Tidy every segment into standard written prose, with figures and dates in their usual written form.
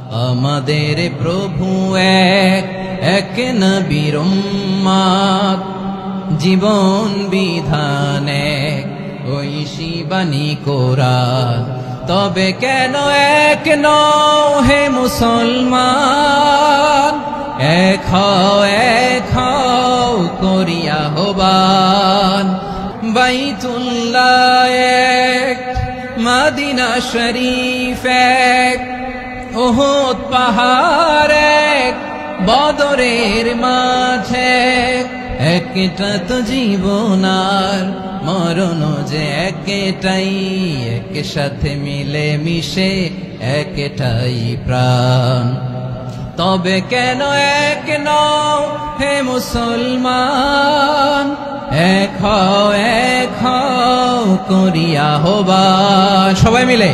আমাদের প্রভু এক, এক নবীর উম্মত, জীবন বিধান এক, ঐশী বাণী কোরআন। তবে কেন এক নও হে মুসলমান, এক হও করিয়া আহ্বান। বাইতুল্লাহ এক, মদিনা শরীফ এক, উহুদ পাহাড় এক, বদরের মাঝে একটা তো জীবন আর মরণ যে একটাই, এক সাথে মিলে মিশে একটাই প্রাণ। তবে কেন এক নও হে মুসলমান, এক হও করিয়া আহ্বান। সবাই মিলে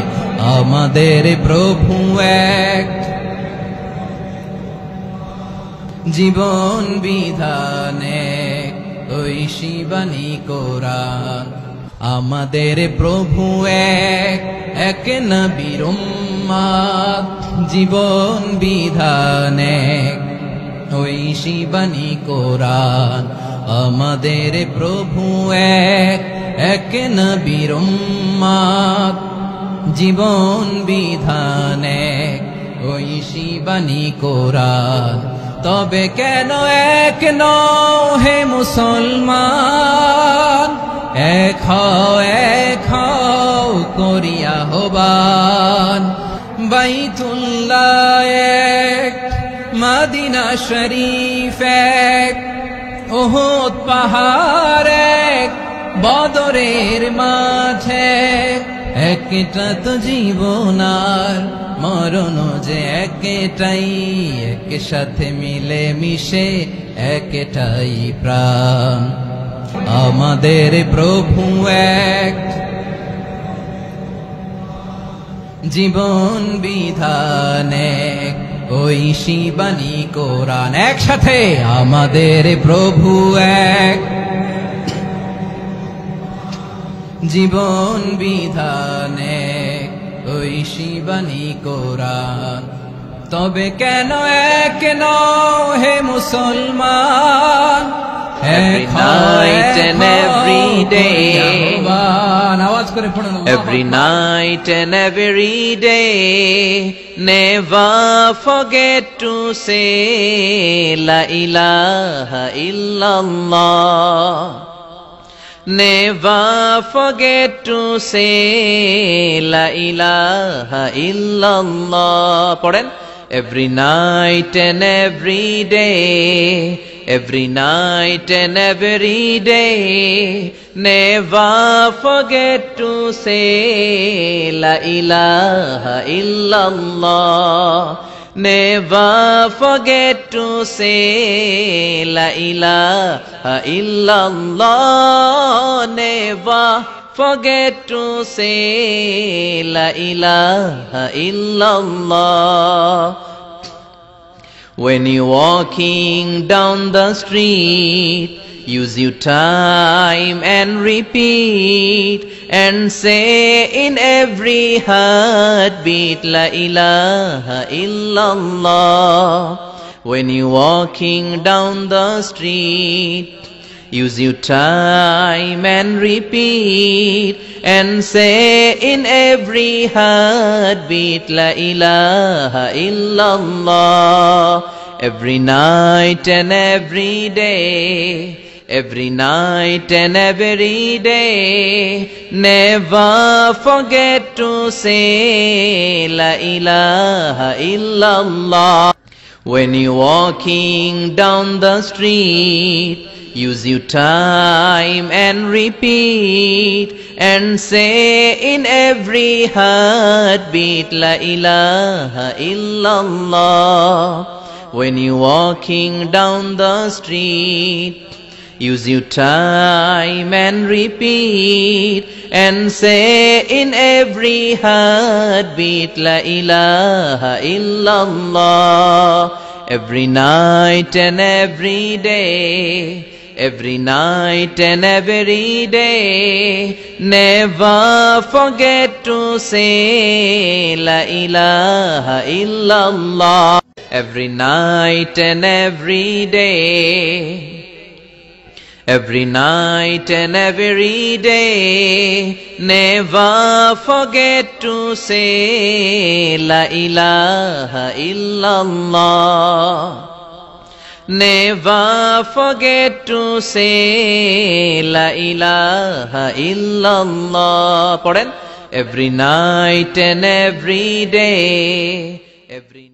আমাদের প্রভু এক, জীবন বিধান এক, ঐশী বাণী কোরআন। আমাদের প্রভু এক, এক নবীর উম্মত, জীবন বিধান এক, ঐশী বাণী কোরআন। আমাদের প্রভু এক, এক নবীর উম্মত, জীবন বিধান এক, ঐশী বাণী কোরআন। তবে কেন এক নও হে মুসলমান, এক হও করিয়া আহ্বান। বাইতুল্লাহ এক, মদিনা শরীফ এক, উহুদ পাহাড় এক, বদরের মাঝে একটা তো জীবন আর মরণ যে একটাই, এক সাথে মিলে মিশে একটাই প্রাণ। আমাদের প্রভু এক, জীবন বিধান এক, ঐশী বাণী কোরআন। একসাথে আমাদের প্রভু এক, জীবন বিধান এক, ঐশী বাণী কোরআন। তবে কেন এক নও হে মুসলমান, Every night and every day, আওয়াজ করে পড়ুন। every night and every day, never forget to say La ilaha illallah. Never forget to say La ilaha illallah. Pardon? Every night and every day, every night and every day, never forget to say La ilaha illallah. Never forget to say La ilaha illallah. Never forget to say La ilaha illallah. When you're walking down the street, use your time and repeat and say in every heartbeat La ilaha illallah. When you're walking down the street, use your time and repeat and say in every heartbeat La ilaha illallah. Every night and every day, every night and every day, never forget to say La ilaha illallah. When you're walking down the street, use your time and repeat and say in every heartbeat La ilaha illallah. When you're walking down the street, use your time and repeat and say in every heartbeat La ilaha illallah. Every night and every day, every night and every day. Never forget to say La ilaha illallah. Every night and every day, every night and every day. Never forget to say La ilaha illallah. Never forget to say La ilaha illallah. Pardon? Every night and every day, every